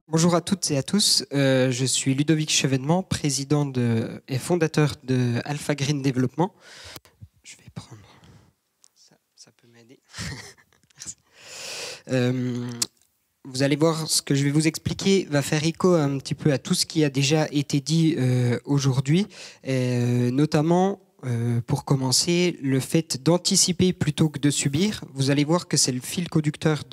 Bonjour à toutes et à tous, je suis Ludovic Chevènement, président et fondateur de Alpha Green Développement. Je vais prendre ça peut m'aider. Vous allez voir, ce que je vais vous expliquer va faire écho un petit peu à tout ce qui a déjà été dit aujourd'hui, notamment pour commencer, le fait d'anticiper plutôt que de subir. Vous allez voir que c'est le fil conducteur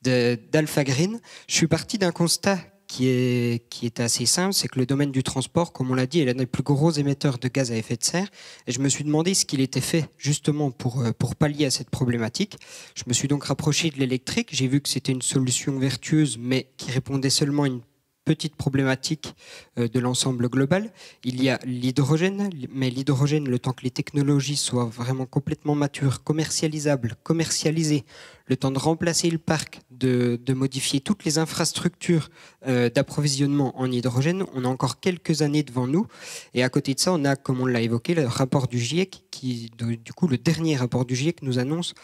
d'Alpha Green. Je suis parti d'un constat qui est assez simple, c'est que le domaine du transport, comme on l'a dit, est l'un des plus gros émetteurs de gaz à effet de serre. Et je me suis demandé ce qu'il était fait justement pour pallier à cette problématique. Je me suis donc rapproché de l'électrique. J'ai vu que c'était une solution vertueuse, mais qui répondait seulement à une petite problématique de l'ensemble global. Il y a l'hydrogène, mais l'hydrogène, le temps que les technologies soient vraiment complètement matures, commercialisables, commercialisées, le temps de remplacer le parc, de modifier toutes les infrastructures d'approvisionnement en hydrogène, on a encore quelques années devant nous. Et à côté de ça, on a, comme on l'a évoqué, le rapport du GIEC, du coup, le dernier rapport du GIEC nous annonce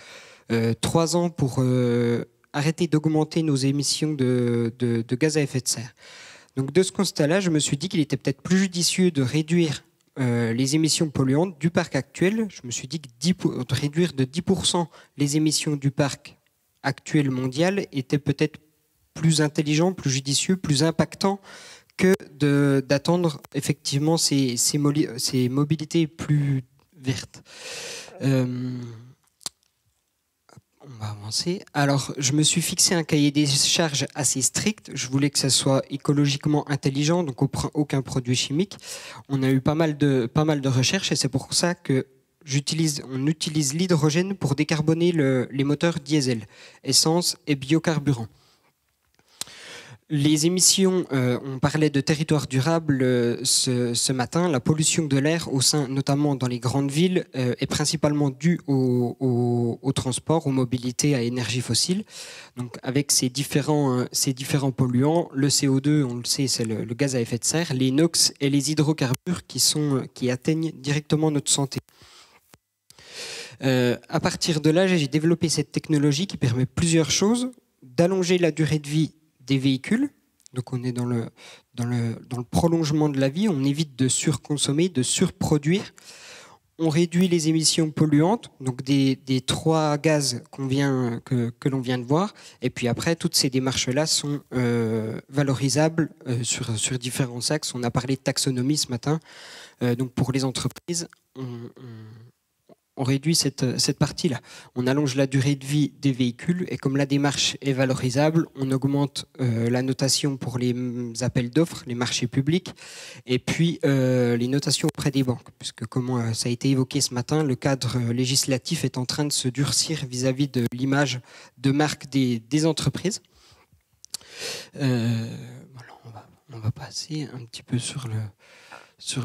3 ans pour arrêter d'augmenter nos émissions de gaz à effet de serre. Donc de ce constat-là, je me suis dit qu'il était peut-être plus judicieux de réduire les émissions polluantes du parc actuel. Je me suis dit que de réduire de 10% les émissions du parc actuel mondial était peut-être plus intelligent, plus judicieux, plus impactant que d'attendre effectivement ces mobilités plus vertes. On va avancer. Alors, je me suis fixé un cahier des charges assez strict. Je voulais que ça soit écologiquement intelligent, donc aucun produit chimique. On a eu pas mal de recherches et c'est pour ça que on utilise l'hydrogène pour décarboner les moteurs diesel, essence et biocarburant. Les émissions, on parlait de territoire durable ce matin. La pollution de l'air, notamment dans les grandes villes, est principalement due au transport, aux mobilités à énergie fossile. Donc, avec ces différents polluants, le CO2, on le sait, c'est le gaz à effet de serre, les NOx et les hydrocarbures qui atteignent directement notre santé. À partir de là, j'ai développé cette technologie qui permet plusieurs choses: d'allonger la durée de vie des véhicules, donc on est dans le prolongement de la vie, on évite de surconsommer, de surproduire, on réduit les émissions polluantes, donc des 3 gaz que l'on vient de voir, et puis après toutes ces démarches-là sont valorisables sur différents axes. On a parlé de taxonomie ce matin, donc pour les entreprises, on réduit cette partie-là. On allonge la durée de vie des véhicules et comme la démarche est valorisable, on augmente la notation pour les appels d'offres, les marchés publics et puis les notations auprès des banques. Puisque comme ça a été évoqué ce matin, le cadre législatif est en train de se durcir vis-à-vis de l'image de marque des entreprises. Voilà, on va passer un petit peu sur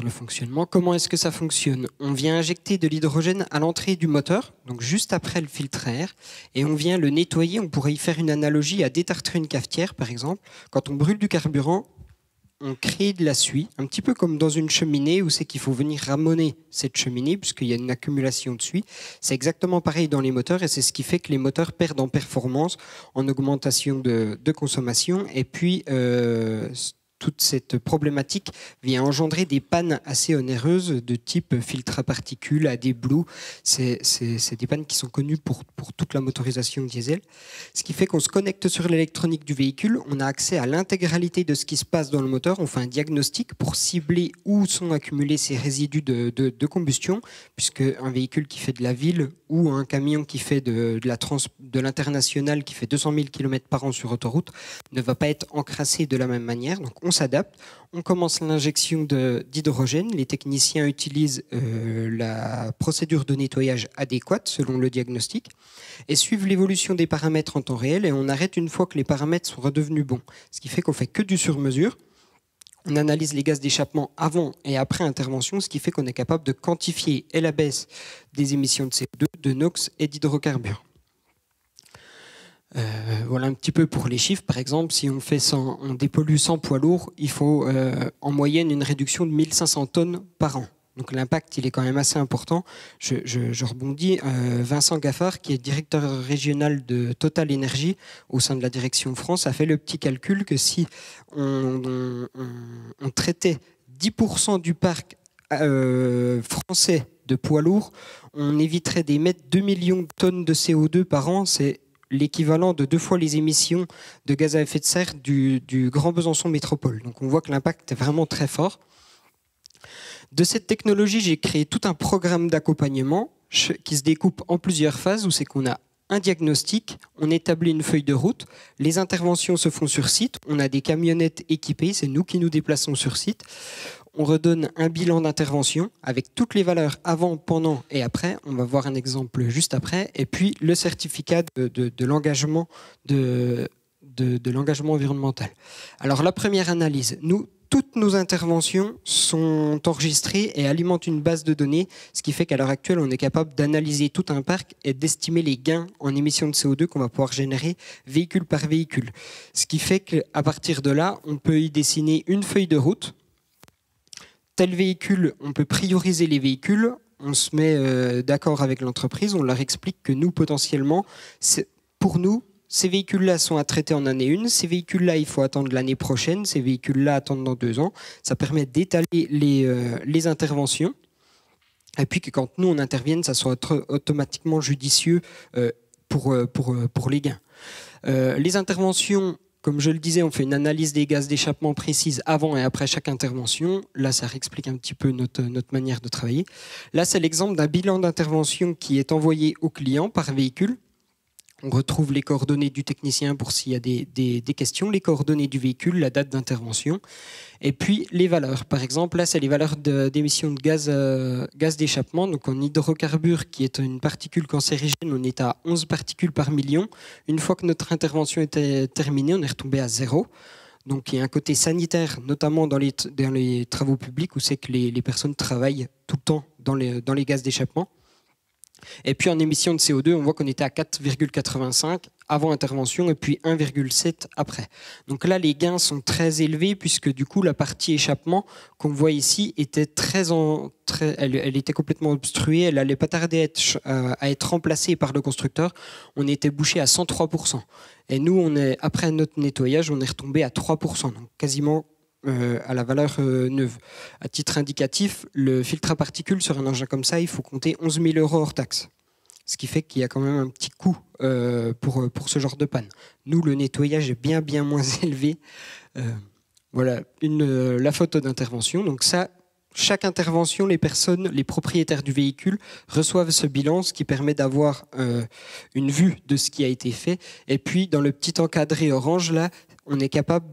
le fonctionnement. Comment est-ce que ça fonctionne? On vient injecter de l'hydrogène à l'entrée du moteur, donc juste après le filtre à air, et on vient le nettoyer. On pourrait y faire une analogie à détartrer une cafetière, par exemple. Quand on brûle du carburant, on crée de la suie, un petit peu comme dans une cheminée où c'est qu'il faut venir ramoner cette cheminée puisqu'il y a une accumulation de suie. C'est exactement pareil dans les moteurs et c'est ce qui fait que les moteurs perdent en performance, en augmentation de consommation et puis toute cette problématique vient engendrer des pannes assez onéreuses de type filtre à particules, AdBlue. C'est des pannes qui sont connues pour toute la motorisation diesel. Ce qui fait qu'on se connecte sur l'électronique du véhicule, on a accès à l'intégralité de ce qui se passe dans le moteur, on fait un diagnostic pour cibler où sont accumulés ces résidus de combustion, puisque un véhicule qui fait de la ville ou un camion qui fait de l'international qui fait 200 000 km par an sur autoroute ne va pas être encrassé de la même manière. Donc on s'adapte, on commence l'injection d'hydrogène, les techniciens utilisent la procédure de nettoyage adéquate selon le diagnostic et suivent l'évolution des paramètres en temps réel et on arrête une fois que les paramètres sont redevenus bons. Ce qui fait qu'on fait que du sur-mesure. On analyse les gaz d'échappement avant et après intervention, ce qui fait qu'on est capable de quantifier et la baisse des émissions de CO2, de NOx et d'hydrocarbures. Voilà un petit peu pour les chiffres. Par exemple, si on dépollue 100 poids lourds, il faut en moyenne une réduction de 1500 tonnes par an. Donc l'impact, il est quand même assez important. Je rebondis. Vincent Gaffard, qui est directeur régional de Total Énergie au sein de la direction France, a fait le petit calcul que si on traitait 10% du parc français de poids lourds, on éviterait d'émettre 2 millions de tonnes de CO2 par an. C'est l'équivalent de 2 fois les émissions de gaz à effet de serre du Grand Besançon Métropole. Donc on voit que l'impact est vraiment très fort. De cette technologie, j'ai créé tout un programme d'accompagnement qui se découpe en plusieurs phases, où c'est qu'on a un diagnostic, on établit une feuille de route, les interventions se font sur site, on a des camionnettes équipées, c'est nous qui nous déplaçons sur site, on redonne un bilan d'intervention avec toutes les valeurs avant, pendant et après, on va voir un exemple juste après, et puis le certificat de l'engagement environnemental. Alors la première analyse, toutes nos interventions sont enregistrées et alimentent une base de données, ce qui fait qu'à l'heure actuelle, on est capable d'analyser tout un parc et d'estimer les gains en émissions de CO2 qu'on va pouvoir générer véhicule par véhicule. Ce qui fait qu'à partir de là, on peut y dessiner une feuille de route. Tel véhicule, on peut prioriser les véhicules, on se met d'accord avec l'entreprise, on leur explique que nous, potentiellement, pour nous, ces véhicules-là sont à traiter en année 1, ces véhicules-là, il faut attendre l'année prochaine, ces véhicules-là attendent dans 2 ans. Ça permet d'étaler les interventions. Et puis que quand nous, on intervienne, ça soit automatiquement judicieux pour les gains. Les interventions, comme je le disais, on fait une analyse des gaz d'échappement précise avant et après chaque intervention. Là, ça réexplique un petit peu notre manière de travailler. Là, c'est l'exemple d'un bilan d'intervention qui est envoyé au client par véhicule. On retrouve les coordonnées du technicien pour s'il y a des questions, les coordonnées du véhicule, la date d'intervention, et puis les valeurs. Par exemple, là, c'est les valeurs d'émissions de gaz d'échappement. Donc en hydrocarbure, qui est une particule cancérigène, on est à 11 particules par million. Une fois que notre intervention était terminée, on est retombé à 0. Donc il y a un côté sanitaire, notamment dans les travaux publics, où c'est que les personnes travaillent tout le temps dans les gaz d'échappement. Et puis en émissions de CO2, on voit qu'on était à 4,85 avant intervention et puis 1,7 après. Donc là, les gains sont très élevés puisque du coup, la partie échappement qu'on voit ici était elle était complètement obstruée, elle n'allait pas tarder à être remplacée par le constructeur. On était bouché à 103%. Et nous, après notre nettoyage, on est retombé à 3%, donc quasiment à la valeur neuve. À titre indicatif, le filtre à particules sur un engin comme ça, il faut compter 11 000 € hors taxe. Ce qui fait qu'il y a quand même un petit coût pour ce genre de panne. Nous, le nettoyage est bien moins élevé. Voilà la photo d'intervention. Donc ça, chaque intervention, les propriétaires du véhicule reçoivent ce bilan, ce qui permet d'avoir une vue de ce qui a été fait. Et puis, dans le petit encadré orange, là, on est capable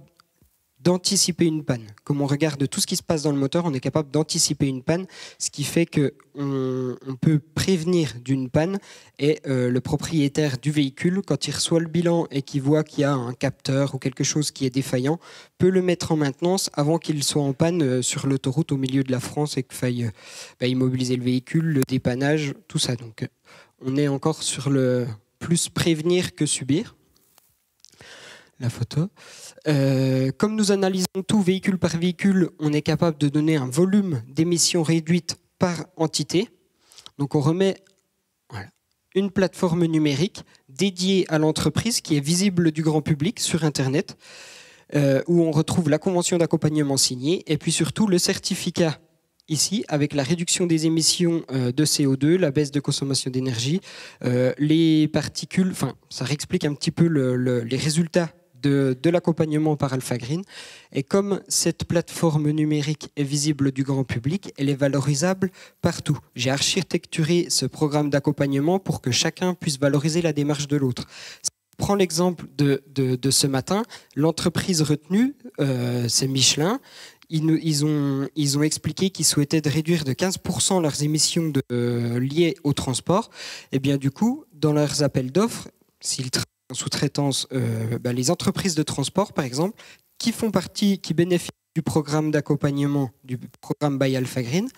d'anticiper une panne. Comme on regarde tout ce qui se passe dans le moteur, on est capable d'anticiper une panne, ce qui fait qu'on peut prévenir d'une panne et le propriétaire du véhicule, quand il reçoit le bilan et qu'il voit qu'il y a un capteur ou quelque chose qui est défaillant, peut le mettre en maintenance avant qu'il soit en panne sur l'autoroute au milieu de la France et qu'il faille immobiliser le véhicule, le dépannage, tout ça. Donc on est encore sur le plus prévenir que subir. La photo. Comme nous analysons tout véhicule par véhicule, on est capable de donner un volume d'émissions réduite par entité. Donc on remet une plateforme numérique dédiée à l'entreprise qui est visible du grand public sur Internet, où on retrouve la convention d'accompagnement signée et puis surtout le certificat ici avec la réduction des émissions de CO2, la baisse de consommation d'énergie, les particules, enfin ça réexplique un petit peu les résultats de l'accompagnement par Alpha Green. Et comme cette plateforme numérique est visible du grand public, elle est valorisable partout. J'ai architecturé ce programme d'accompagnement pour que chacun puisse valoriser la démarche de l'autre. Si on prend l'exemple de ce matin, l'entreprise retenue, c'est Michelin. Ils ont expliqué qu'ils souhaitaient réduire de 15% leurs émissions liées au transport. Et bien du coup, dans leurs appels d'offres, s'ils en sous-traitance, les entreprises de transport, par exemple, qui bénéficient du programme d'accompagnement, du programme by Alpha Green,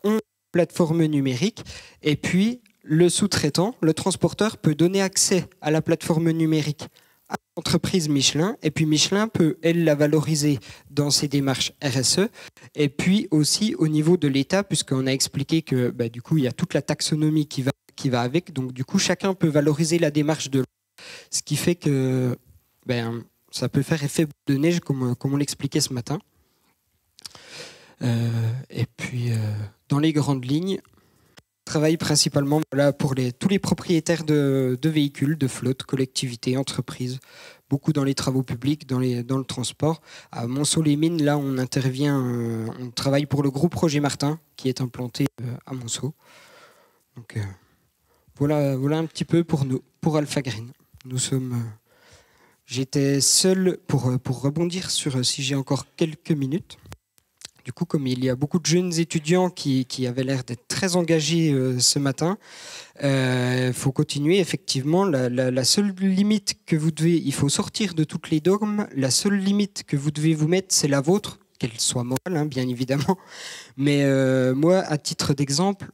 ont une plateforme numérique et puis le sous-traitant, le transporteur, peut donner accès à la plateforme numérique à l'entreprise Michelin, et puis Michelin peut, elle, la valoriser dans ses démarches RSE, et puis aussi au niveau de l'État, puisqu'on a expliqué que du coup, il y a toute la taxonomie qui va avec, donc du coup, chacun peut valoriser la démarche de l'autre, ce qui fait que ça peut faire effet boule de neige, comme on l'expliquait ce matin. Et puis, dans les grandes lignes, on travaille principalement pour tous les propriétaires de véhicules, de flottes, collectivités, entreprises, beaucoup dans les travaux publics, dans le transport. À Monceau-les-Mines, là, on intervient, on travaille pour le groupe Projet Martin, qui est implanté à Monceau. Donc, voilà un petit peu pour nous, pour Alpha Green. J'étais seul pour rebondir sur, si j'ai encore quelques minutes. Du coup, comme il y a beaucoup de jeunes étudiants qui avaient l'air d'être très engagés ce matin, faut continuer. Effectivement, la seule limite que vous devez, il faut sortir de toutes les dogmes. La seule limite que vous devez vous mettre, c'est la vôtre, qu'elle soit morale, bien évidemment. Mais moi, à titre d'exemple,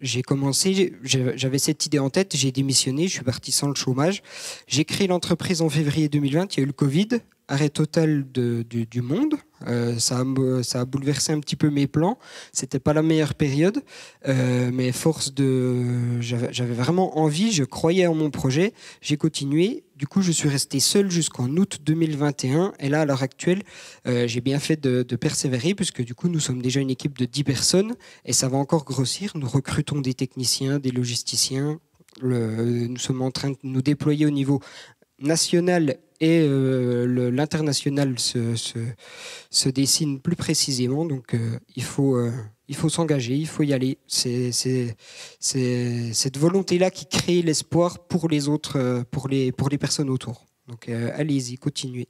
j'ai commencé, j'avais cette idée en tête, j'ai démissionné, je suis parti sans le chômage. J'ai créé l'entreprise en février 2020, il y a eu le Covid, arrêt total du monde. Ça a bouleversé un petit peu mes plans. C'était pas la meilleure période, mais j'avais vraiment envie, je croyais en mon projet, j'ai continué. Du coup, je suis resté seul jusqu'en août 2021. Et là, à l'heure actuelle, j'ai bien fait de persévérer, puisque du coup, nous sommes déjà une équipe de 10 personnes et ça va encore grossir. Nous recrutons des techniciens, des logisticiens. Nous sommes en train de nous déployer au niveau national et l'international se dessine plus précisément. Donc, il faut s'engager, il faut y aller. C'est cette volonté-là qui crée l'espoir pour les autres, pour les personnes autour. Donc, allez-y, continuez.